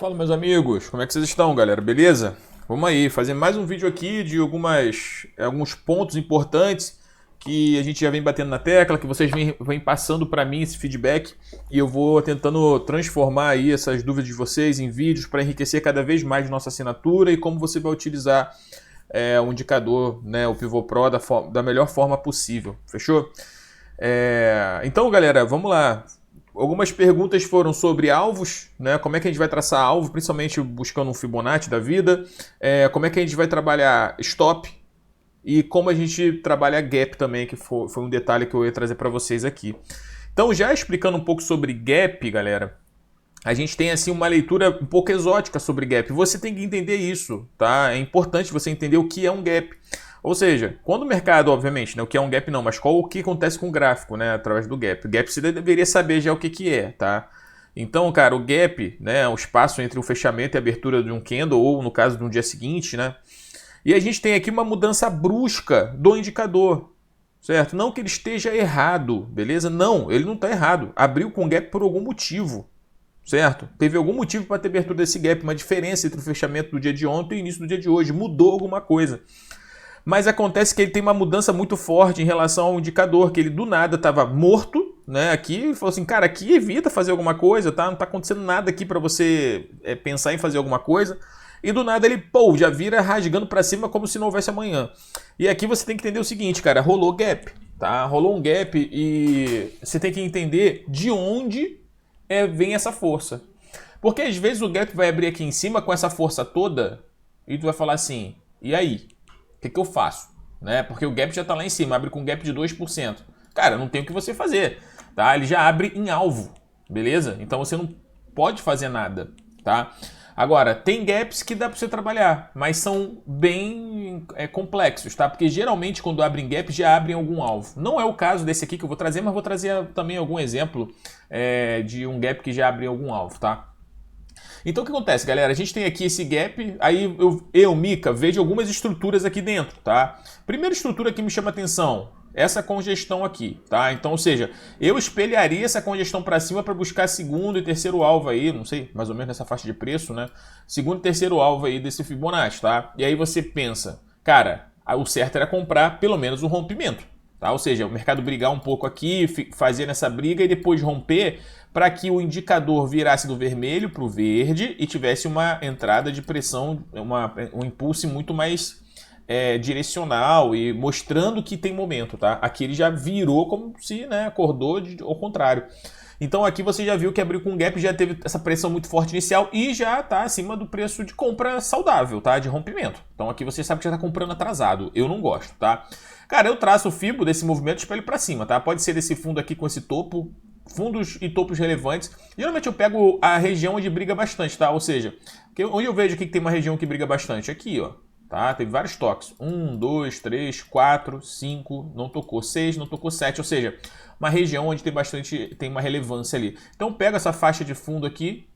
Fala, meus amigos, como é que vocês estão, galera? Beleza? Vamos aí, fazer mais um vídeo aqui de alguns pontos importantes que a gente já vem batendo na tecla, que vocês vêm passando para mim esse feedback e eu vou tentando transformar aí essas dúvidas de vocês em vídeos para enriquecer cada vez mais nossa assinatura e como você vai utilizar o indicador, né, o Pivot Pro da melhor forma possível. Fechou? Então, galera, vamos lá. Algumas perguntas foram sobre alvos, né? Como é que a gente vai traçar alvo, principalmente buscando um Fibonacci da vida. Como é que a gente vai trabalhar stop e como a gente trabalha gap também, que foi um detalhe que eu ia trazer para vocês aqui. Então, já explicando um pouco sobre gap, galera, a gente tem assim uma leitura um pouco exótica sobre gap. Você tem que entender isso, tá? É importante você entender o que é um gap. Ou seja, quando o mercado, obviamente, né, o que é um gap não, mas o que acontece com o gráfico, né, através do gap. O gap você deveria saber já o que é, tá? Então, cara, o gap, né, é o espaço entre o fechamento e a abertura de um candle, ou no caso de um dia seguinte, né? E a gente tem aqui uma mudança brusca do indicador, certo? Não que ele esteja errado, beleza? Não, ele não está errado. Abriu com gap por algum motivo, certo? Teve algum motivo para ter abertura desse gap, uma diferença entre o fechamento do dia de ontem e o início do dia de hoje. Mudou alguma coisa. Mas acontece que ele tem uma mudança muito forte em relação ao indicador, que ele do nada estava morto, né? Aqui, falou assim, cara, aqui evita fazer alguma coisa, tá? Não está acontecendo nada aqui para você pensar em fazer alguma coisa. E do nada ele, pô, já vira rasgando para cima como se não houvesse amanhã. E aqui você tem que entender o seguinte, cara, rolou gap, tá? Rolou um gap e você tem que entender de onde vem essa força. Porque às vezes o gap vai abrir aqui em cima com essa força toda e tu vai falar assim, e aí? O que eu faço? Né? Porque o gap já está lá em cima, abre com um gap de 2%. Cara, não tem o que você fazer, tá? Ele já abre em alvo, beleza? Então você não pode fazer nada, tá? Agora, tem gaps que dá para você trabalhar, mas são bem complexos, tá? Porque geralmente quando abrem gap já abrem algum alvo. Não é o caso desse aqui que eu vou trazer, mas vou trazer também algum exemplo de um gap que já abre algum alvo, tá? Então o que acontece, galera? A gente tem aqui esse gap, aí Mika, vejo algumas estruturas aqui dentro, tá? Primeira estrutura que me chama atenção, essa congestão aqui, tá? Então, ou seja, eu espelharia essa congestão para cima para buscar segundo e terceiro alvo aí, não sei, mais ou menos nessa faixa de preço, né? Segundo e terceiro alvo aí desse Fibonacci, tá? E aí você pensa, cara, o certo era comprar pelo menos um rompimento, tá? Ou seja, o mercado brigar um pouco aqui, fazer nessa briga e depois romper para que o indicador virasse do vermelho para o verde e tivesse uma entrada de pressão, um impulso muito mais direcional e mostrando que tem momento, tá? Aqui ele já virou como se, né, acordou ao contrário. Então aqui você já viu que abriu com gap, já teve essa pressão muito forte inicial e já está acima do preço de compra saudável, tá? De rompimento. Então aqui você sabe que já está comprando atrasado. Eu não gosto, tá? Cara, eu traço o Fibo desse movimento e espelho para cima, tá? Pode ser desse fundo aqui com esse topo, fundos e topos relevantes. Geralmente eu pego a região onde briga bastante, tá? Ou seja, onde eu vejo aqui que tem uma região que briga bastante? Aqui, ó. Tá? Teve vários toques. 1, 2, 3, 4, 5, não tocou 6, não tocou 7. Ou seja, uma região onde tem uma relevância ali. Então pego essa faixa de fundo aqui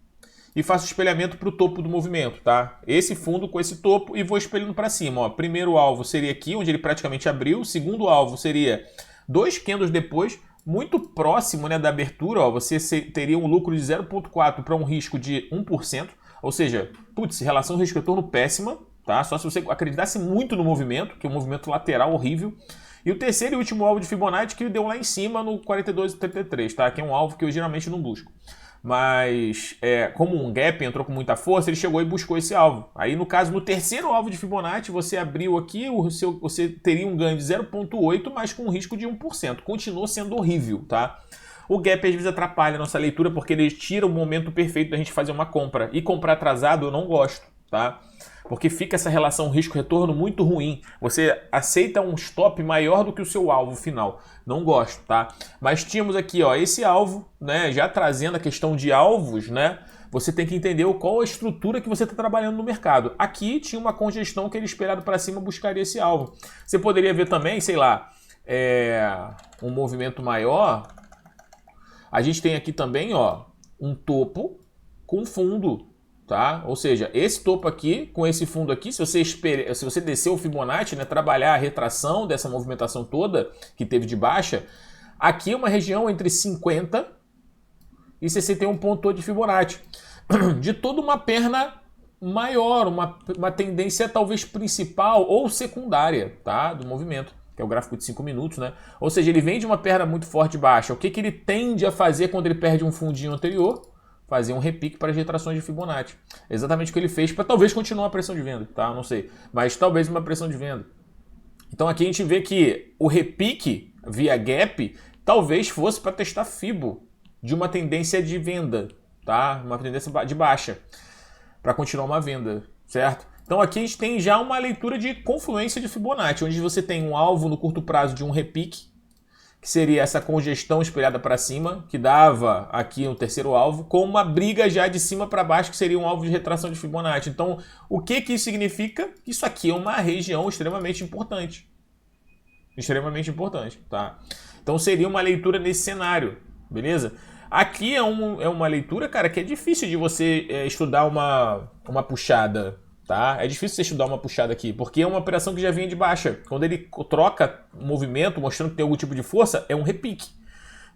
e faço espelhamento para o topo do movimento, tá? Esse fundo com esse topo e vou espelhando para cima. Ó. Primeiro alvo seria aqui, onde ele praticamente abriu. Segundo alvo seria 2 candles depois, muito próximo, né, da abertura. Ó, você teria um lucro de 0,4 para um risco de 1%. Ou seja, putz, relação risco-retorno péssima. Tá? Só se você acreditasse muito no movimento, que é um movimento lateral horrível. E o terceiro e último alvo de Fibonacci que deu lá em cima no 42,33, tá? Que é um alvo que eu geralmente não busco. Mas, como um gap entrou com muita força, ele chegou e buscou esse alvo. Aí, no caso, no terceiro alvo de Fibonacci, você abriu aqui, você teria um ganho de 0,8, mas com um risco de 1%. Continua sendo horrível, tá? O gap às vezes atrapalha a nossa leitura porque ele tira o momento perfeito da gente fazer uma compra. E comprar atrasado eu não gosto, tá? Porque fica essa relação risco-retorno muito ruim. Você aceita um stop maior do que o seu alvo final. Não gosto, tá? Mas tínhamos aqui, ó, esse alvo, né? Já trazendo a questão de alvos, né? Você tem que entender qual a estrutura que você está trabalhando no mercado. Aqui tinha uma congestão que ele esperado para cima buscaria esse alvo. Você poderia ver também, sei lá, um movimento maior. A gente tem aqui também, ó, um topo com fundo. Tá? Ou seja, esse topo aqui, com esse fundo aqui, se você descer o Fibonacci, né, trabalhar a retração dessa movimentação toda que teve de baixa, aqui é uma região entre 50 e 61 pontos de Fibonacci. de toda uma perna maior, uma tendência talvez principal ou secundária, tá? Do movimento, que é o gráfico de 5 minutos, né? Ou seja, ele vem de uma perna muito forte baixa. O que, que ele tende a fazer quando ele perde um fundinho anterior? Fazer um repique para as retrações de Fibonacci. Exatamente o que ele fez para talvez continuar a pressão de venda, tá? Não sei. Mas talvez uma pressão de venda. Então aqui a gente vê que o repique via gap talvez fosse para testar Fibo de uma tendência de venda, tá? Uma tendência de baixa para continuar uma venda, certo? Então aqui a gente tem já uma leitura de confluência de Fibonacci, onde você tem um alvo no curto prazo de um repique, que seria essa congestão espelhada para cima, que dava aqui o terceiro alvo, com uma briga já de cima para baixo, que seria um alvo de retração de Fibonacci. Então, o que isso significa? Isso aqui é uma região extremamente importante. Extremamente importante, tá? Então, seria uma leitura nesse cenário, beleza? Aqui é uma leitura, cara, que é difícil de você estudar uma puxada, tá? É difícil você estudar uma puxada aqui, porque é uma operação que já vinha de baixa. Quando ele troca o movimento, mostrando que tem algum tipo de força, é um repique,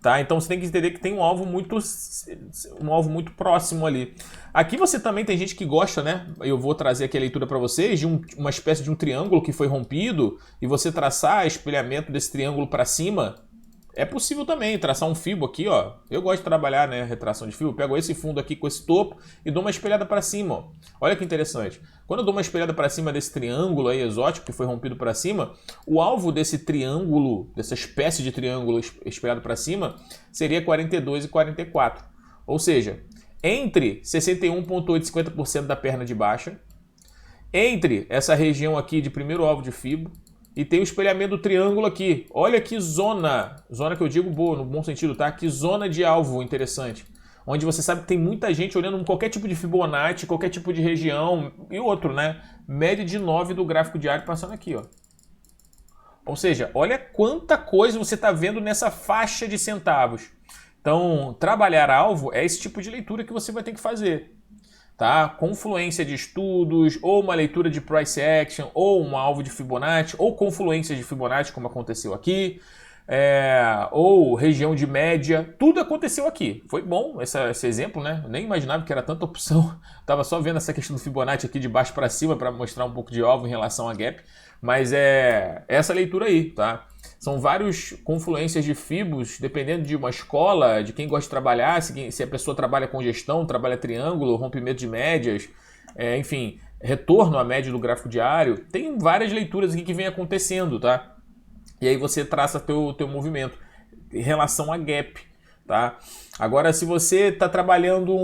tá? Então você tem que entender que tem um alvo muito próximo ali. Aqui você também tem gente que gosta, né? Eu vou trazer aqui a leitura para vocês de uma espécie de um triângulo que foi rompido e você traçar espelhamento desse triângulo para cima. É possível também traçar um fibo aqui, ó. Eu gosto de trabalhar, né, retração de fibo. Pego esse fundo aqui com esse topo e dou uma espelhada para cima, ó. Olha que interessante. Quando eu dou uma espelhada para cima desse triângulo aí exótico que foi rompido para cima, o alvo desse triângulo, dessa espécie de triângulo espelhado para cima, seria 42 e 44. Ou seja, entre 61,8 e 50% da perna de baixa, entre essa região aqui de primeiro alvo de fibo, e tem o espelhamento do triângulo aqui. Olha que zona que eu digo boa, no bom sentido, tá? Que zona de alvo interessante. Onde você sabe que tem muita gente olhando qualquer tipo de Fibonacci, qualquer tipo de região. E outro, né? Média de 9 do gráfico diário passando aqui, ó. Ou seja, olha quanta coisa você está vendo nessa faixa de centavos. Então, trabalhar alvo é esse tipo de leitura que você vai ter que fazer. Tá? Confluência de estudos, ou uma leitura de price action, ou um alvo de Fibonacci, ou confluência de Fibonacci, como aconteceu aqui, ou região de média, tudo aconteceu aqui. Foi bom esse exemplo, né? Eu nem imaginava que era tanta opção. Tava só vendo essa questão do Fibonacci aqui de baixo para cima para mostrar um pouco de alvo em relação a gap, mas é essa leitura aí, tá? São várias confluências de fibos, dependendo de uma escola, de quem gosta de trabalhar, se a pessoa trabalha com gestão, trabalha triângulo, rompimento de médias, enfim, retorno à média do gráfico diário. Tem várias leituras aqui que vem acontecendo, tá? E aí você traça teu movimento em relação a gap, tá? Agora, se você está trabalhando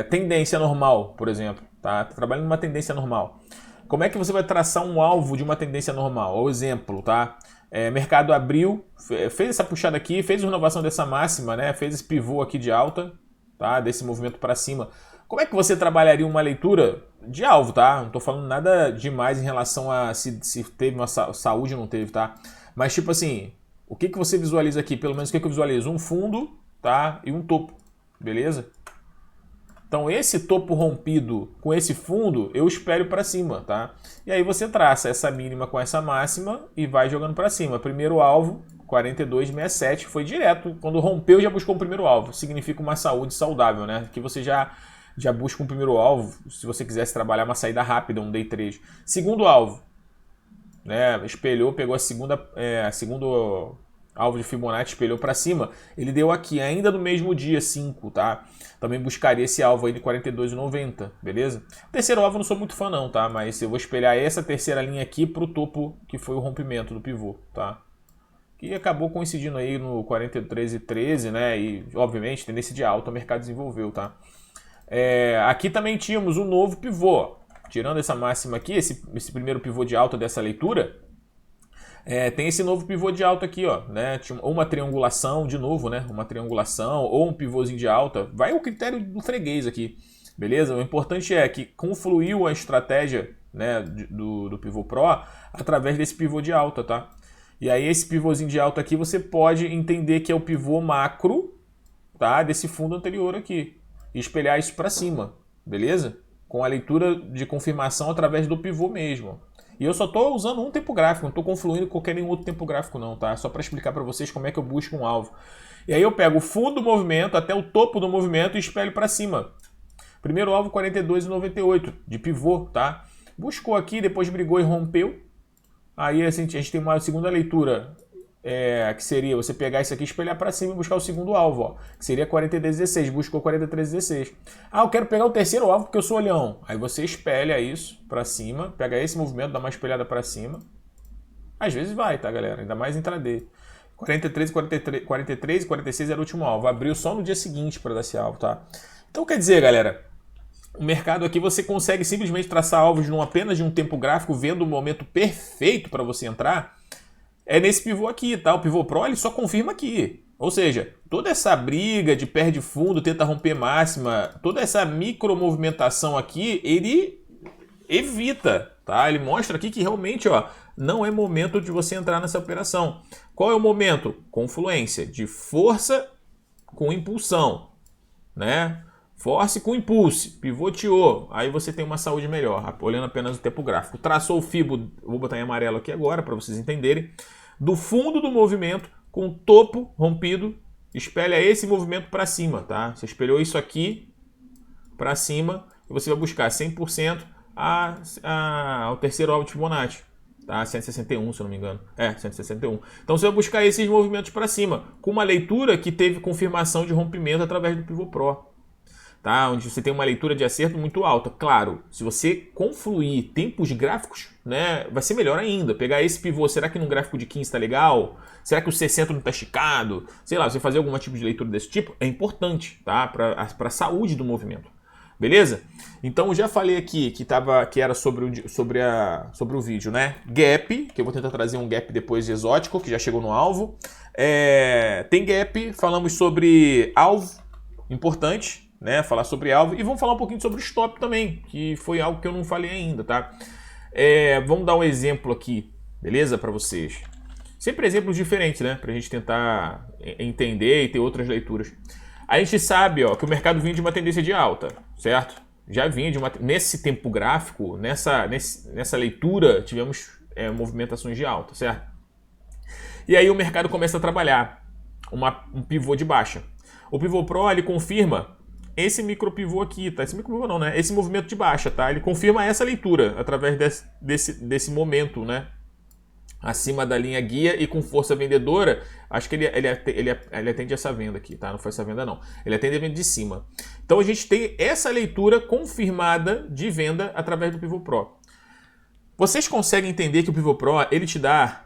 tendência normal, por exemplo, tá? Tá trabalhando uma tendência normal. Como é que você vai traçar um alvo de uma tendência normal? O exemplo, tá? Mercado abriu, fez essa puxada aqui, fez a renovação dessa máxima, né? Fez esse pivô aqui de alta, tá? Desse movimento para cima. Como é que você trabalharia uma leitura de alvo, tá? Não tô falando nada demais em relação a se teve uma saúde ou não teve, tá? Mas tipo assim, o que você visualiza aqui? Pelo menos o que eu visualizo? Um fundo, tá? E um topo, beleza? Então esse topo rompido com esse fundo, eu espelho para cima, tá? E aí você traça essa mínima com essa máxima e vai jogando para cima. Primeiro alvo, 42,67, foi direto. Quando rompeu, já buscou o primeiro alvo. Significa uma saúde saudável, né? Que você já busca um primeiro alvo, se você quisesse trabalhar uma saída rápida, um day trade. Segundo alvo, né? Espelhou, pegou a segundo alvo de Fibonacci, espelhou para cima, ele deu aqui, ainda no mesmo dia, 5, tá? Também buscaria esse alvo aí de 42,90, beleza? O terceiro alvo eu não sou muito fã não, tá? Mas eu vou espelhar essa terceira linha aqui pro topo, que foi o rompimento do pivô, tá? Que acabou coincidindo aí no 43,13, né? E, obviamente, tendência de alta, o mercado desenvolveu, tá? Aqui também tínhamos um novo pivô. Tirando essa máxima aqui, esse primeiro pivô de alta dessa leitura, tem esse novo pivô de alta aqui, ó, né? Ou uma triangulação, de novo, né? Uma triangulação, ou um pivôzinho de alta. Vai o critério do freguês aqui, beleza? O importante é que confluiu a estratégia, né, do pivô Pro através desse pivô de alta, tá? E aí esse pivôzinho de alta aqui você pode entender que é o pivô macro, tá? Desse fundo anterior aqui. E espelhar isso para cima, beleza? Com a leitura de confirmação através do pivô mesmo. E eu só estou usando um tempo gráfico, não estou confluindo com qualquer nenhum outro tempo gráfico não, tá? Só para explicar para vocês como é que eu busco um alvo. E aí eu pego o fundo do movimento até o topo do movimento e espelho para cima. Primeiro alvo 42,98 de pivô, tá? Buscou aqui, depois brigou e rompeu. Aí a gente tem uma segunda leitura, que seria você pegar isso aqui, espelhar para cima e buscar o segundo alvo, ó, que seria 43,16. Buscou 43,16. Ah, eu quero pegar o terceiro alvo porque eu sou olhão. Aí você espelha isso para cima, pega esse movimento, dá uma espelhada para cima. Às vezes vai, tá, galera? Ainda mais intraday. 43 e 46 era o último alvo. Abriu só no dia seguinte para dar esse alvo, tá? Então quer dizer, galera, o mercado aqui você consegue simplesmente traçar alvos apenas de um tempo gráfico, vendo o momento perfeito para você entrar. É nesse pivô aqui, tá? O pivô Pro ele só confirma aqui. Ou seja, toda essa briga de perde fundo, tenta romper máxima, toda essa micro movimentação aqui, ele evita, tá? Ele mostra aqui que realmente, ó, não é momento de você entrar nessa operação. Qual é o momento? Confluência de força com impulsão, né? Force com impulso, pivoteou, aí você tem uma saúde melhor, olhando apenas o tempo gráfico. Traçou o Fibo, vou botar em amarelo aqui agora para vocês entenderem, do fundo do movimento com o topo rompido, espelha esse movimento para cima, tá? Você espelhou isso aqui para cima e você vai buscar 100% ao terceiro alvo de Fibonacci, tá? 161, se eu não me engano. 161. Então você vai buscar esses movimentos para cima, com uma leitura que teve confirmação de rompimento através do pivô Pro. Tá? Onde você tem uma leitura de acerto muito alta. Claro, se você confluir tempos gráficos, né, vai ser melhor ainda. Pegar esse pivô, será que num gráfico de 15 está legal? Será que o 60 não está esticado? Sei lá, você fazer algum tipo de leitura desse tipo é importante, tá? Para a saúde do movimento. Beleza? Então eu já falei aqui que era sobre o vídeo, né? Gap, que eu vou tentar trazer um gap depois exótico, que já chegou no alvo. Tem gap, falamos sobre alvo, importante, né, falar sobre alvo, e vamos falar um pouquinho sobre stop também, que foi algo que eu não falei ainda, tá? Vamos dar um exemplo aqui, beleza, para vocês. Sempre exemplos diferentes, né, pra gente tentar entender e ter outras leituras. A gente sabe, ó, que o mercado vinha de uma tendência de alta, certo? Já vinha de nesse tempo gráfico, nessa leitura, tivemos movimentações de alta, certo? E aí o mercado começa a trabalhar um pivô de baixa. O pivô Pro, ele confirma esse micro pivô aqui, tá? Esse micro pivô não, né? Esse movimento de baixa, tá? Ele confirma essa leitura através desse momento, né? Acima da linha guia e com força vendedora. Acho que ele atende essa venda aqui, tá? Não foi essa venda, não. Ele atende a venda de cima. Então a gente tem essa leitura confirmada de venda através do pivô Pro. Vocês conseguem entender que o pivô Pro, ele te dá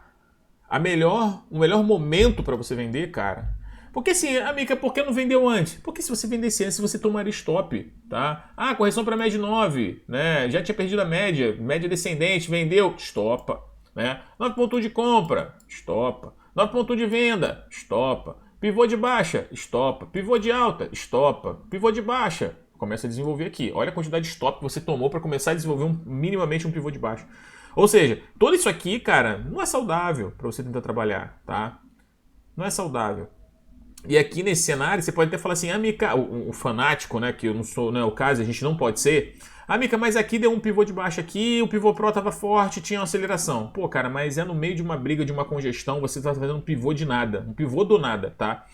o melhor momento para você vender, cara? Porque assim, amiga, por que não vendeu antes? Porque se você vendesse antes, você tomaria stop, tá? Ah, correção para média 9, né? Já tinha perdido a média descendente, vendeu, estopa, né? 9 pontos de compra, estopa. 9 pontos de venda, estopa. Pivô de baixa, estopa. Pivô de alta, estopa. Pivô de baixa, começa a desenvolver aqui. Olha a quantidade de stop que você tomou para começar a desenvolver minimamente um pivô de baixa. Ou seja, tudo isso aqui, cara, não é saudável para você tentar trabalhar, tá? Não é saudável. E aqui nesse cenário, você pode até falar assim, Mica, o fanático, né, que eu não sou, não é o caso, a gente não pode ser. Mica, mas aqui deu um pivô de baixa aqui, o pivô Pro tava forte, tinha uma aceleração. Pô, cara, mas no meio de uma briga, de uma congestão, você tá fazendo um pivô de nada, um pivô do nada, tá?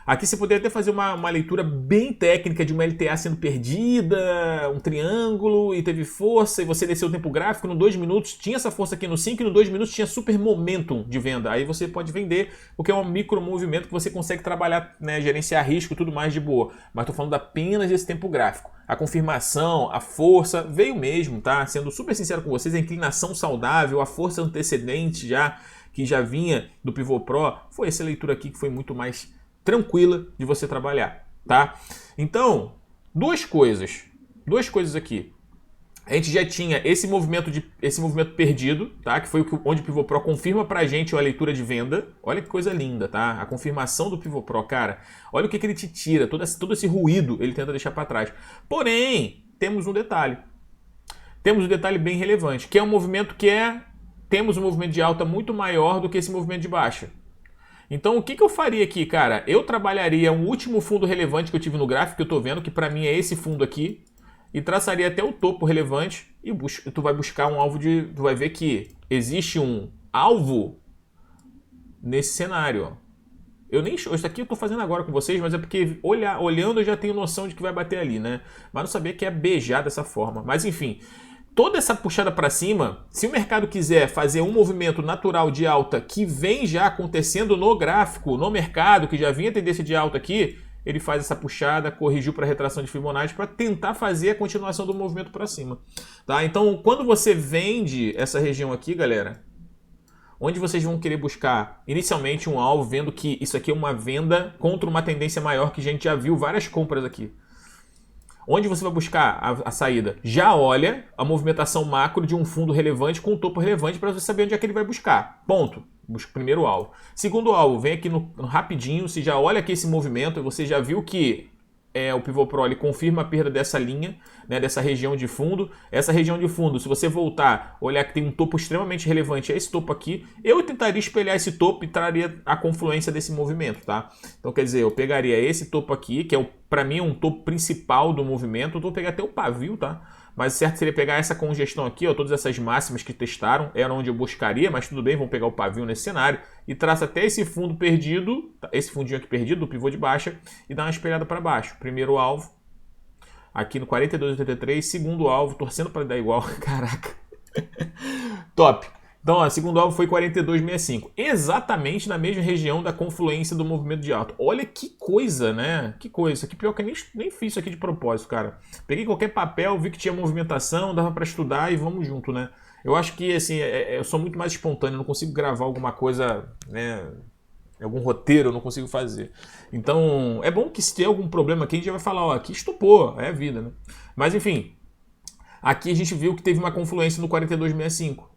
Aqui você poderia até fazer uma leitura bem técnica de uma LTA sendo perdida, um triângulo, e teve força, e você desceu o tempo gráfico, no 2 minutos tinha essa força aqui no 5, e no 2 minutos tinha super momentum de venda. Aí você pode vender, porque é um micro movimento que você consegue trabalhar, né, gerenciar risco e tudo mais de boa. Mas estou falando apenas desse tempo gráfico. A confirmação, a força, veio mesmo, tá? Sendo super sincero com vocês, a inclinação saudável, a força antecedente que já vinha do pivô Pro, foi essa leitura aqui que foi muito mais tranquila de você trabalhar, tá? Então, duas coisas aqui. A gente já tinha esse movimento perdido, tá? Que foi onde o pivô Pro confirma pra gente a leitura de venda. Olha que coisa linda, tá? A confirmação do pivô Pro, cara. Olha o que ele te tira, todo esse ruído ele tenta deixar para trás. Porém, temos um detalhe. Temos um detalhe bem relevante, que é um movimento temos um movimento de alta muito maior do que esse movimento de baixa. Então, o que eu faria aqui, cara? Eu trabalharia um último fundo relevante que eu tive no gráfico, que eu tô vendo, que para mim é esse fundo aqui, e traçaria até o topo relevante, e tu vai buscar um alvo tu vai ver que existe um alvo nesse cenário, ó. Isso aqui eu tô fazendo agora com vocês, mas é porque olhando eu já tenho noção de que vai bater ali, né? Mas não sabia que é beijar dessa forma. Mas enfim, toda essa puxada para cima, se o mercado quiser fazer um movimento natural de alta que vem já acontecendo no gráfico, no mercado, que já vinha tendência de alta aqui, ele faz essa puxada, corrigiu para retração de Fibonacci para tentar fazer a continuação do movimento para cima. Tá? Então, quando você vende essa região aqui, galera, onde vocês vão querer buscar inicialmente um alvo, vendo que isso aqui é uma venda contra uma tendência maior que a gente já viu várias compras aqui. Onde você vai buscar a saída? Já olha a movimentação macro de um fundo relevante com um topo relevante para você saber onde é que ele vai buscar. Ponto. Busca o primeiro alvo. Segundo alvo, vem aqui no rapidinho, você já olha aqui esse movimento, você já viu que o Pivot Pro ele confirma a perda dessa linha, né, dessa região de fundo. Essa região de fundo, se você voltar, olhar que tem um topo extremamente relevante, é esse topo aqui, eu tentaria espelhar esse topo e traria a confluência desse movimento, tá? Então, quer dizer, eu pegaria esse topo aqui, que é para mim um topo principal do movimento, eu vou pegar até o pavio, tá? Mas certo seria pegar essa congestão aqui, ó, todas essas máximas que testaram, era onde eu buscaria, mas tudo bem, vamos pegar o pavio nesse cenário e traça até esse fundo perdido, esse fundinho aqui perdido, do pivô de baixa, e dá uma espelhada para baixo. Primeiro alvo, aqui no 42,83, segundo alvo, torcendo para dar igual, caraca, top. Então, ó, segundo alvo foi 42,65, exatamente na mesma região da confluência do movimento de alta. Olha que coisa, né? Que coisa. Isso aqui pior que eu nem fiz isso aqui de propósito, cara. Peguei qualquer papel, vi que tinha movimentação, dava para estudar e vamos junto, né? Eu acho que, assim, eu sou muito mais espontâneo, não consigo gravar alguma coisa, né? Algum roteiro eu não consigo fazer. Então, é bom que se tem algum problema aqui, a gente já vai falar, ó, aqui estupou, é a vida, né? Mas, enfim, aqui a gente viu que teve uma confluência no 42,65.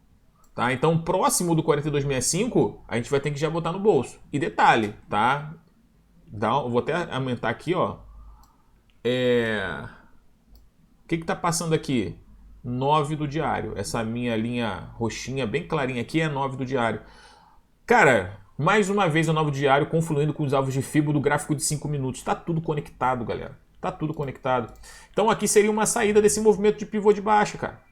Tá? Então, próximo do 42,65, a gente vai ter que já botar no bolso. E detalhe, tá? Vou até aumentar aqui, ó. O que tá passando aqui? 9 do diário. Essa minha linha roxinha, bem clarinha aqui, é 9 do diário. Cara, mais uma vez a 9 do diário confluindo com os alvos de Fibo do gráfico de 5 minutos. Tá tudo conectado, galera. Tá tudo conectado. Então, aqui seria uma saída desse movimento de pivô de baixa, cara.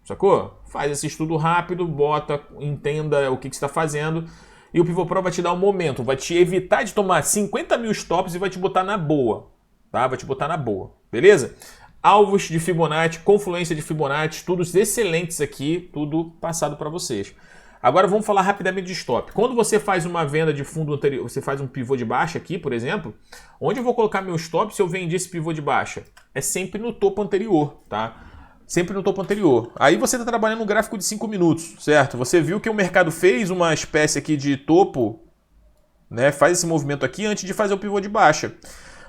Sacou? Faz esse estudo rápido, bota, entenda o que você está fazendo e o Pivot Pro vai te dar um momento, vai te evitar de tomar 50 mil stops e vai te botar na boa, tá? Vai te botar na boa, beleza? Alvos de Fibonacci, confluência de Fibonacci, estudos excelentes aqui, tudo passado para vocês. Agora vamos falar rapidamente de stop. Quando você faz uma venda de fundo anterior, você faz um pivô de baixa aqui, por exemplo, onde eu vou colocar meu stop se eu vendi esse pivô de baixa? É sempre no topo anterior, tá? Sempre no topo anterior. Aí você está trabalhando no gráfico de 5 minutos, certo? Você viu que o mercado fez uma espécie aqui de topo, né? Faz esse movimento aqui antes de fazer o pivô de baixa.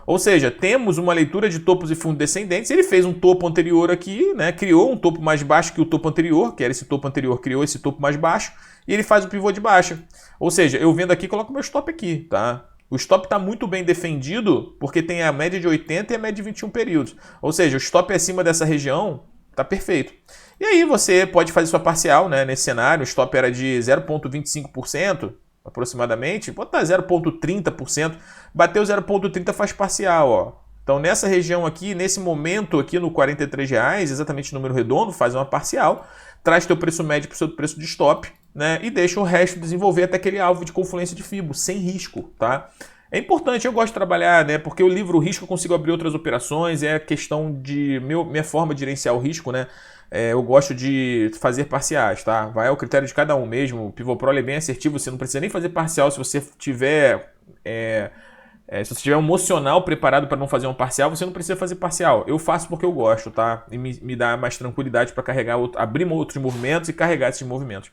Ou seja, temos uma leitura de topos e fundos descendentes. Ele fez um topo anterior aqui, né? Criou um topo mais baixo que o topo anterior, que era esse topo anterior, criou esse topo mais baixo, e ele faz o pivô de baixa. Ou seja, eu vendo aqui, coloco meu stop aqui, tá? O stop está muito bem defendido, porque tem a média de 80 e a média de 21 períodos. Ou seja, o stop acima dessa região tá perfeito. E aí você pode fazer sua parcial, né? Nesse cenário, o stop era de 0,25%, aproximadamente, botar 0,30%, bateu 0,30% faz parcial, ó. Então nessa região aqui, nesse momento aqui no R$43, exatamente o número redondo, faz uma parcial, traz teu preço médio para o seu preço de stop, né? E deixa o resto desenvolver até aquele alvo de confluência de Fibo, sem risco, tá? É importante, eu gosto de trabalhar, né? Porque o livro risco eu consigo abrir outras operações, é a questão de minha forma de gerenciar o risco, né? Eu gosto de fazer parciais, tá? Vai ao critério de cada um mesmo. O Pivot Pro é bem assertivo, você não precisa nem fazer parcial se você tiver. Se você tiver um emocional preparado para não fazer um parcial, você não precisa fazer parcial. Eu faço porque eu gosto, tá? E me dá mais tranquilidade para carregar, abrir outros movimentos e carregar esses movimentos.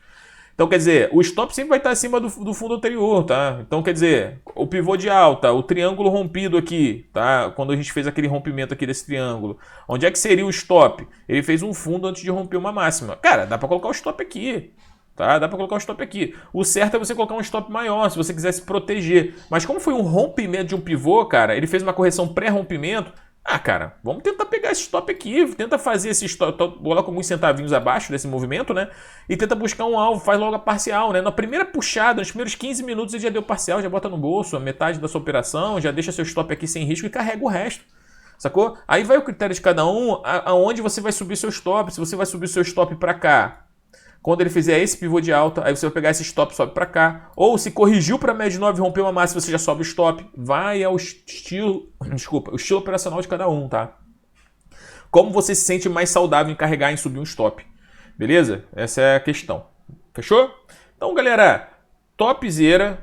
Então, quer dizer, o stop sempre vai estar acima do fundo anterior, tá? Então, quer dizer, o pivô de alta, o triângulo rompido aqui, tá? Quando a gente fez aquele rompimento aqui desse triângulo, onde é que seria o stop? Ele fez um fundo antes de romper uma máxima. Cara, dá para colocar o stop aqui, tá? Dá para colocar o stop aqui. O certo é você colocar um stop maior, se você quiser se proteger. Mas como foi um rompimento de um pivô, cara, ele fez uma correção pré-rompimento. Ah, cara, vamos tentar pegar esse stop aqui, tenta fazer esse stop, coloca alguns centavinhos abaixo desse movimento, né? E tenta buscar um alvo, faz logo a parcial, né? Na primeira puxada, nos primeiros 15 minutos ele já deu parcial, já bota no bolso a metade da sua operação, já deixa seu stop aqui sem risco e carrega o resto, sacou? Aí vai o critério de cada um, aonde você vai subir seu stop, se você vai subir seu stop para cá, Quando ele fizer esse pivô de alta, aí você vai pegar esse stop, sobe para cá. Ou se corrigiu para média de 9 e rompeu uma máxima, você já sobe o stop. Vai ao estilo, o estilo operacional de cada um, tá? Como você se sente mais saudável em carregar, em subir um stop. Beleza? Essa é a questão. Fechou? Então, galera, topzera,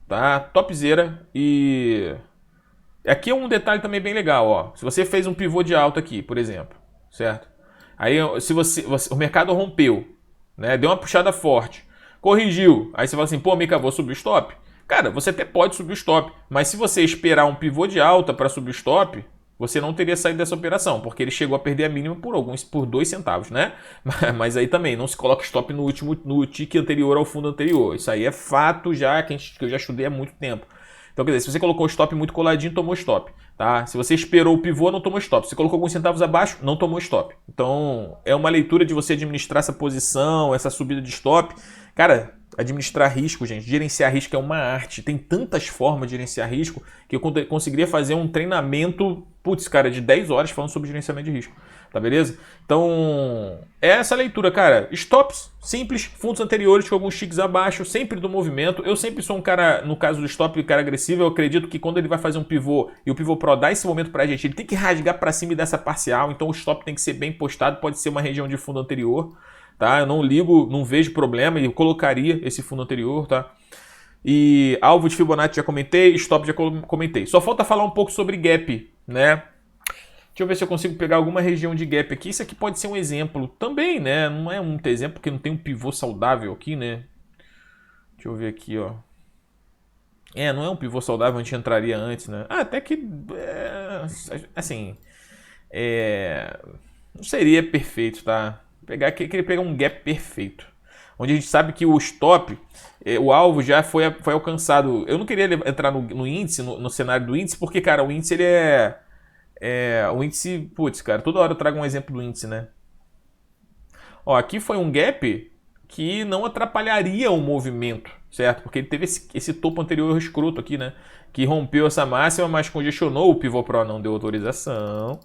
tá? Topzera. E aqui é um detalhe também bem legal, ó. Se você fez um pivô de alta aqui, por exemplo, certo? Aí, se o mercado rompeu, né? Deu uma puxada forte, corrigiu. Aí você fala assim, pô, Mica, vou subir o stop. Cara, você até pode subir o stop, mas se você esperar um pivô de alta para subir o stop, você não teria saído dessa operação, porque ele chegou a perder a mínima por 2 centavos, né? Mas aí também, não se coloca stop no tick anterior ao fundo anterior. Isso aí é fato já, que eu já estudei há muito tempo. Então, quer dizer, se você colocou o stop muito coladinho, tomou stop, tá? Se você esperou o pivô, não tomou stop. Se você colocou alguns centavos abaixo, não tomou stop. Então, é uma leitura de você administrar essa posição, essa subida de stop. Cara, administrar risco, gente, gerenciar risco é uma arte. Tem tantas formas de gerenciar risco que eu conseguiria fazer um treinamento, putz, cara, de 10 horas falando sobre gerenciamento de risco. Tá beleza? Então, é essa leitura, cara. Stops simples, fundos anteriores com alguns ticks abaixo, sempre do movimento. Eu sempre sou um cara, no caso do stop, um cara agressivo. Eu acredito que quando ele vai fazer um pivô e o pivô pro dá esse momento pra gente, ele tem que rasgar pra cima e dessa parcial. Então o stop tem que ser bem postado, pode ser uma região de fundo anterior, tá? Eu não ligo, não vejo problema e eu colocaria esse fundo anterior, tá? E alvo de Fibonacci já comentei, stop já comentei. Só falta falar um pouco sobre gap, né? Deixa eu ver se eu consigo pegar alguma região de gap aqui. Isso aqui pode ser um exemplo também, né? Não é muito exemplo porque não tem um pivô saudável aqui, né? Deixa eu ver aqui, ó. Não é um pivô saudável, a gente entraria antes, né? Até que, assim, não seria perfeito, tá? Queria pegar um gap perfeito. Onde a gente sabe que o stop, o alvo já foi alcançado. Eu não queria entrar no índice, no cenário do índice, porque, cara, o índice ele o índice, putz, cara, toda hora eu trago um exemplo do índice, né? Ó, aqui foi um gap que não atrapalharia o movimento, certo? Porque ele teve esse topo anterior escroto aqui, né? Que rompeu essa máxima, mas congestionou o pivô pro, não deu autorização.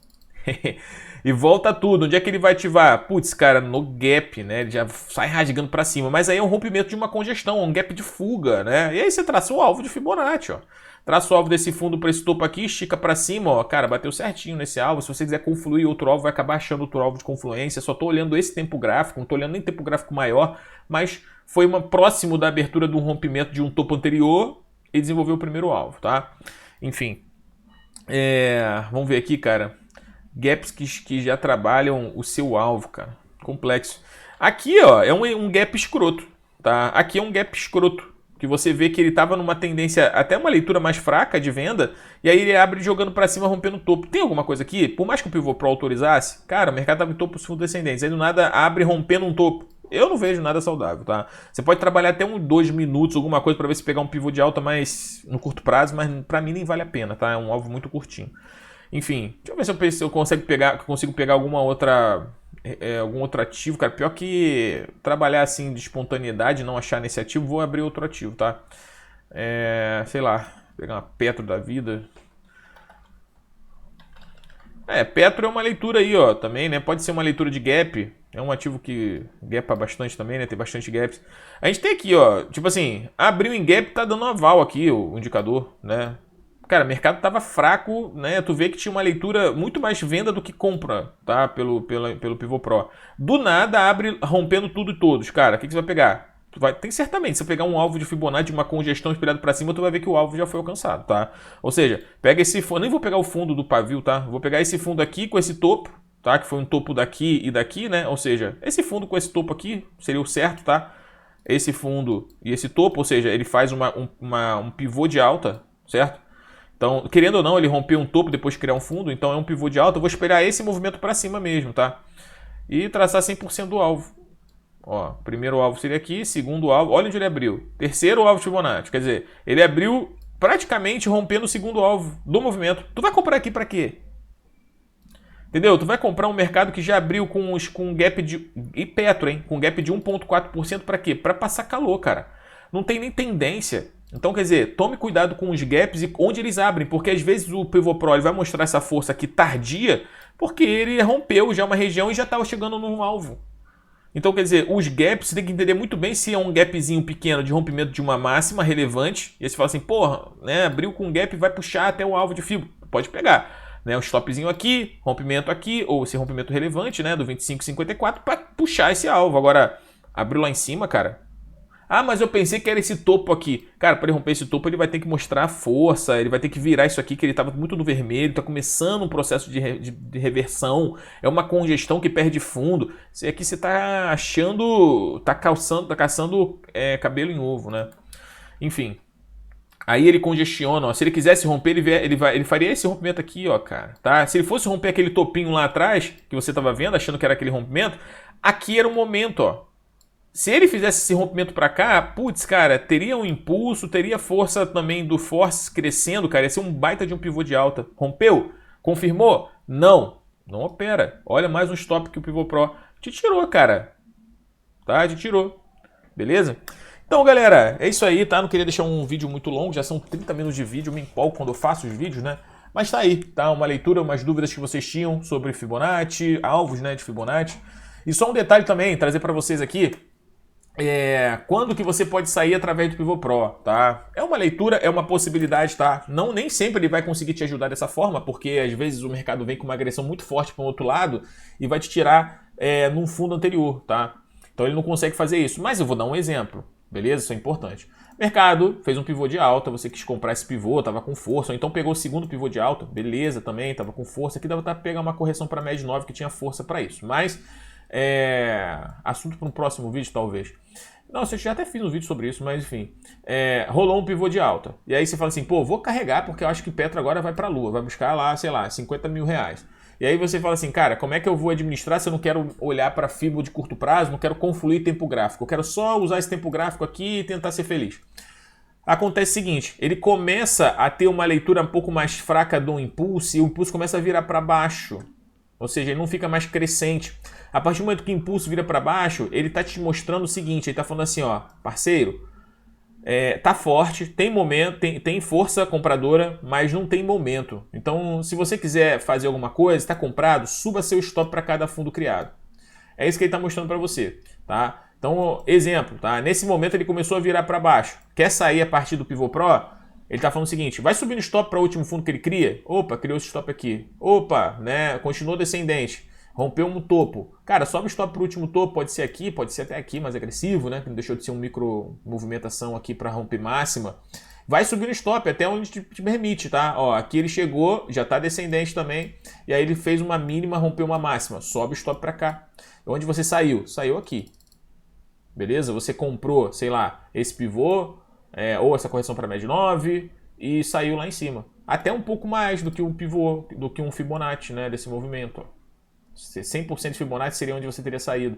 E volta tudo. Onde é que ele vai ativar? Putz, cara, no gap, né? Ele já sai rasgando pra cima. Mas aí é um rompimento de uma congestão, um gap de fuga, né? E aí você traçou o alvo de Fibonacci, ó. Traça o alvo desse fundo para esse topo aqui, estica para cima, ó. Cara, bateu certinho nesse alvo. Se você quiser confluir outro alvo, vai acabar achando outro alvo de confluência. Só tô olhando esse tempo gráfico, não tô olhando nem tempo gráfico maior, mas foi próximo da abertura de um rompimento de um topo anterior e desenvolveu o primeiro alvo, tá? Enfim. Vamos ver aqui, cara. Gaps que já trabalham o seu alvo, cara. Complexo. Aqui, ó, é um gap escroto, tá? Aqui é um gap escroto. Que você vê que ele estava numa tendência, até uma leitura mais fraca de venda, e aí ele abre jogando para cima, rompendo o topo. Tem alguma coisa aqui? Por mais que o pivô pro autorizasse, cara, o mercado estava em topos fundo descendentes. Aí do nada abre rompendo um topo. Eu não vejo nada saudável, tá? Você pode trabalhar até 2 minutos, alguma coisa, para ver se pegar um pivô de alta mais no curto prazo, mas para mim nem vale a pena, tá? É um alvo muito curtinho. Enfim, deixa eu ver se eu consigo pegar algum outro ativo, cara. Pior que trabalhar assim de espontaneidade, não achar nesse ativo, vou abrir outro ativo, tá? Sei lá, pegar uma Petro da vida. Petro é uma leitura aí, ó, também, né? Pode ser uma leitura de gap. É um ativo que gapa bastante também, né? Tem bastante gaps. A gente tem aqui, ó, tipo assim, abriu em gap, tá dando aval aqui o indicador, né? Cara, o mercado tava fraco, né? Tu vê que tinha uma leitura muito mais venda do que compra, tá? Pelo pivô pro. Do nada abre rompendo tudo e todos. Cara, o que você vai pegar? Tem certamente, se você pegar um alvo de Fibonacci de uma congestão espelhada para cima, tu vai ver que o alvo já foi alcançado, tá? Ou seja, pega esse fundo, nem vou pegar o fundo do pavio, tá? Vou pegar esse fundo aqui com esse topo, tá? Que foi um topo daqui e daqui, né? Ou seja, esse fundo com esse topo aqui seria o certo, tá? Esse fundo e esse topo, ou seja, ele faz um pivô de alta, certo? Então, querendo ou não, ele rompeu um topo depois de criar um fundo, então é um pivô de alta. Eu vou esperar esse movimento para cima mesmo, tá? E traçar 100% do alvo. Ó, primeiro alvo seria aqui, segundo alvo, olha onde ele abriu. Terceiro alvo de Fibonacci, quer dizer, ele abriu praticamente rompendo o segundo alvo do movimento. Tu vai comprar aqui para quê? Entendeu? Tu vai comprar um mercado que já abriu com gap de... E Petro, hein? Com gap de 1,4% para quê? Para passar calor, cara. Não tem nem tendência. Então, quer dizer, tome cuidado com os gaps e onde eles abrem, porque às vezes o pivô pro ele vai mostrar essa força aqui tardia, porque ele rompeu já uma região e já estava chegando num alvo. Então, quer dizer, os gaps, você tem que entender muito bem se é um gapzinho pequeno de rompimento de uma máxima relevante, e aí você fala assim, porra, né, abriu com um gap vai puxar até o alvo de fibra. Pode pegar, né, um stopzinho aqui, rompimento aqui, ou esse rompimento relevante, né, do 25,54 para puxar esse alvo. Agora, abriu lá em cima, cara. Ah, mas eu pensei que era esse topo aqui. Cara, para ele romper esse topo, ele vai ter que mostrar força, ele vai ter que virar isso aqui, que ele estava muito no vermelho, está começando um processo de reversão, é uma congestão que perde fundo. Isso aqui você está achando, está caçando cabelo em ovo, né? Enfim. Aí ele congestiona, ó. Se ele quisesse romper, ele faria esse rompimento aqui, ó, cara, tá? Se ele fosse romper aquele topinho lá atrás, que você estava vendo, achando que era aquele rompimento, aqui era o momento, ó. Se ele fizesse esse rompimento para cá, putz, cara, teria um impulso, teria força também do force crescendo, cara, ia ser um baita de um pivô de alta. Rompeu? Confirmou? Não. Não opera. Olha mais um stop que o Pivô Pro te tirou, cara. Tá? Te tirou. Beleza? Então, galera, é isso aí, tá? Não queria deixar um vídeo muito longo, já são 30 minutos de vídeo, me empolgo quando eu faço os vídeos, né? Mas tá aí, tá? Uma leitura, umas dúvidas que vocês tinham sobre Fibonacci, alvos, né, de Fibonacci. E só um detalhe também, trazer para vocês aqui, quando que você pode sair através do Pivô Pro, tá? É uma leitura, é uma possibilidade, tá? Não, nem sempre ele vai conseguir te ajudar dessa forma, porque às vezes o mercado vem com uma agressão muito forte para o outro lado e vai te tirar num fundo anterior, tá? Então ele não consegue fazer isso. Mas eu vou dar um exemplo, beleza? Isso é importante. Mercado fez um pivô de alta, você quis comprar esse pivô, tava com força, ou então pegou o segundo pivô de alta, beleza também, tava com força. Aqui dava para pegar uma correção para média 9 que tinha força para isso, mas assunto para um próximo vídeo talvez. Não, eu já até fiz um vídeo sobre isso, mas enfim. Rolou um pivô de alta. E aí você fala assim, pô, vou carregar porque eu acho que Petro agora vai para a lua, vai buscar lá, sei lá, 50 mil reais. E aí você fala assim, cara, como é que eu vou administrar se eu não quero olhar para FIBO de curto prazo, não quero confluir tempo gráfico, eu quero só usar esse tempo gráfico aqui e tentar ser feliz. Acontece o seguinte, ele começa a ter uma leitura um pouco mais fraca do impulso e o impulso começa a virar para baixo. Ou seja, ele não fica mais crescente. A partir do momento que o impulso vira para baixo, ele está te mostrando o seguinte, ele está falando assim, ó, parceiro, tá forte, tem momento, tem força compradora, mas não tem momento. Então, se você quiser fazer alguma coisa, está comprado, suba seu stop para cada fundo criado. É isso que ele está mostrando para você, tá? Então, exemplo, tá? Nesse momento ele começou a virar para baixo. Quer sair a partir do Pivô Pro? Ele está falando o seguinte, vai subindo stop para o último fundo que ele cria. Opa, criou esse stop aqui. Opa, né? Continuou descendente. Rompeu um topo. Cara, sobe stop para o último topo. Pode ser aqui, pode ser até aqui, mais agressivo, né? Que não deixou de ser um micro movimentação aqui para romper máxima. Vai subindo stop até onde te permite, tá? Ó, aqui ele chegou, já está descendente também. E aí ele fez uma mínima, rompeu uma máxima. Sobe stop para cá. Onde você saiu? Saiu aqui. Beleza? Você comprou, sei lá, esse pivô, ou essa correção para média 9 e saiu lá em cima. Até um pouco mais do que um pivô, do que um Fibonacci, né, desse movimento. 100% de Fibonacci seria onde você teria saído.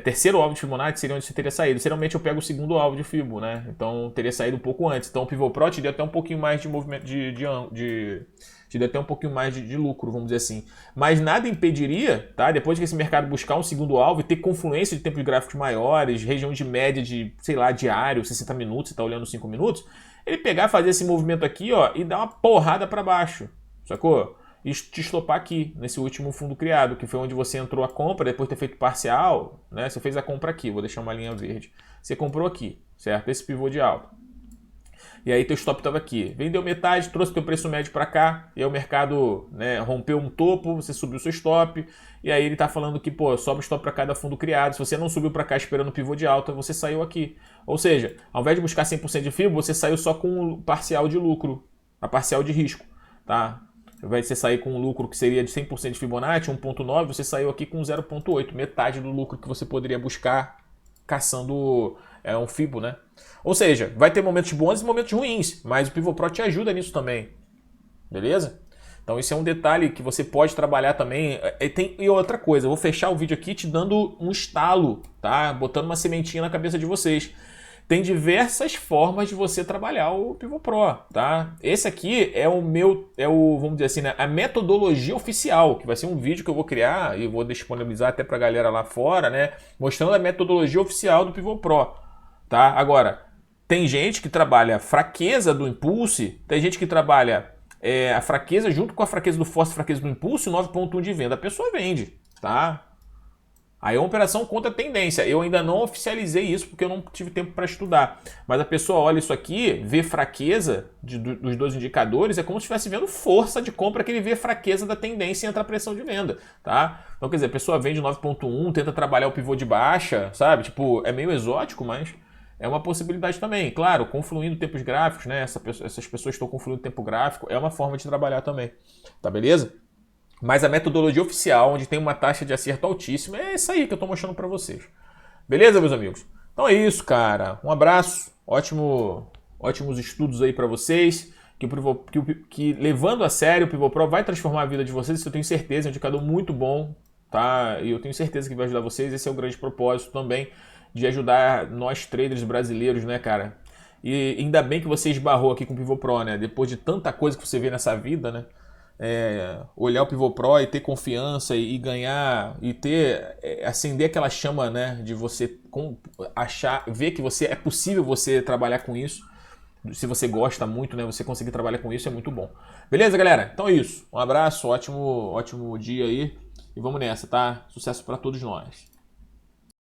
Terceiro alvo de Fibonacci seria onde você teria saído. Geralmente eu pego o segundo alvo de Fibo, né? Então teria saído um pouco antes. Então o Pivô Pro te deu até um pouquinho mais de movimento te deu até um pouquinho mais de lucro, vamos dizer assim. Mas nada impediria, tá? Depois que esse mercado buscar um segundo alvo e ter confluência de tempos gráficos maiores, região de média de, sei lá, diário, 60 minutos, você tá olhando 5 minutos, ele pegar, fazer esse movimento aqui, ó, e dar uma porrada para baixo, sacou? E te estopar aqui, nesse último fundo criado, que foi onde você entrou a compra, depois de ter feito parcial, né? Você fez a compra aqui, vou deixar uma linha verde. Você comprou aqui, certo? Esse pivô de alta. E aí teu stop estava aqui. Vendeu metade, trouxe teu preço médio para cá, e aí o mercado, né, rompeu um topo, você subiu seu stop, e aí ele tá falando que, pô, sobe stop para cada fundo criado. Se você não subiu para cá esperando o pivô de alta, você saiu aqui. Ou seja, ao invés de buscar 100% de FIBO, você saiu só com o parcial de lucro, a parcial de risco, tá? Ao invés de você sair com um lucro que seria de 100% de Fibonacci, 1.9, você saiu aqui com 0.8, metade do lucro que você poderia buscar caçando um Fibo, né? Ou seja, vai ter momentos bons e momentos ruins, mas o Pivô Pro te ajuda nisso também, beleza? Então isso é um detalhe que você pode trabalhar também. E outra coisa, eu vou fechar o vídeo aqui te dando um estalo, tá? Botando uma sementinha na cabeça de vocês. Tem diversas formas de você trabalhar o Pivô Pro, tá? Esse aqui é vamos dizer assim, né, a metodologia oficial, que vai ser um vídeo que eu vou criar e vou disponibilizar até pra galera lá fora, né? Mostrando a metodologia oficial do Pivô Pro, tá? Agora, tem gente que trabalha a fraqueza do impulso, tem gente que trabalha a fraqueza junto com a fraqueza do force, fraqueza do impulso, 9.1 de venda. A pessoa vende, tá? Aí é uma operação contra a tendência. Eu ainda não oficializei isso porque eu não tive tempo para estudar. Mas a pessoa olha isso aqui, vê fraqueza dos dois indicadores, é como se estivesse vendo força de compra que ele vê fraqueza da tendência e entra a pressão de venda, tá? Então, quer dizer, a pessoa vende 9.1, tenta trabalhar o pivô de baixa, sabe? Tipo, é meio exótico, mas é uma possibilidade também. Claro, confluindo tempos gráficos, né? Essas pessoas estão confluindo tempo gráfico, é uma forma de trabalhar também, tá beleza? Mas a metodologia oficial, onde tem uma taxa de acerto altíssima, é isso aí que eu estou mostrando para vocês. Beleza, meus amigos? Então é isso, cara. Um abraço. Ótimos estudos aí para vocês. Que levando a sério o Pivô Pro vai transformar a vida de vocês. Isso eu tenho certeza. É um indicador muito bom, tá? E eu tenho certeza que vai ajudar vocês. Esse é o grande propósito também de ajudar nós traders brasileiros, né, cara? E ainda bem que você esbarrou aqui com o Pivô Pro, né? Depois de tanta coisa que você vê nessa vida, né? Olhar o Pivô Pro e ter confiança e ganhar e ter acender aquela chama, né, de você ver que é possível você trabalhar com isso. Se você gosta muito, né, você conseguir trabalhar com isso é muito bom. Beleza, galera? Então é isso. Um abraço, ótimo dia aí e vamos nessa, tá? Sucesso para todos nós.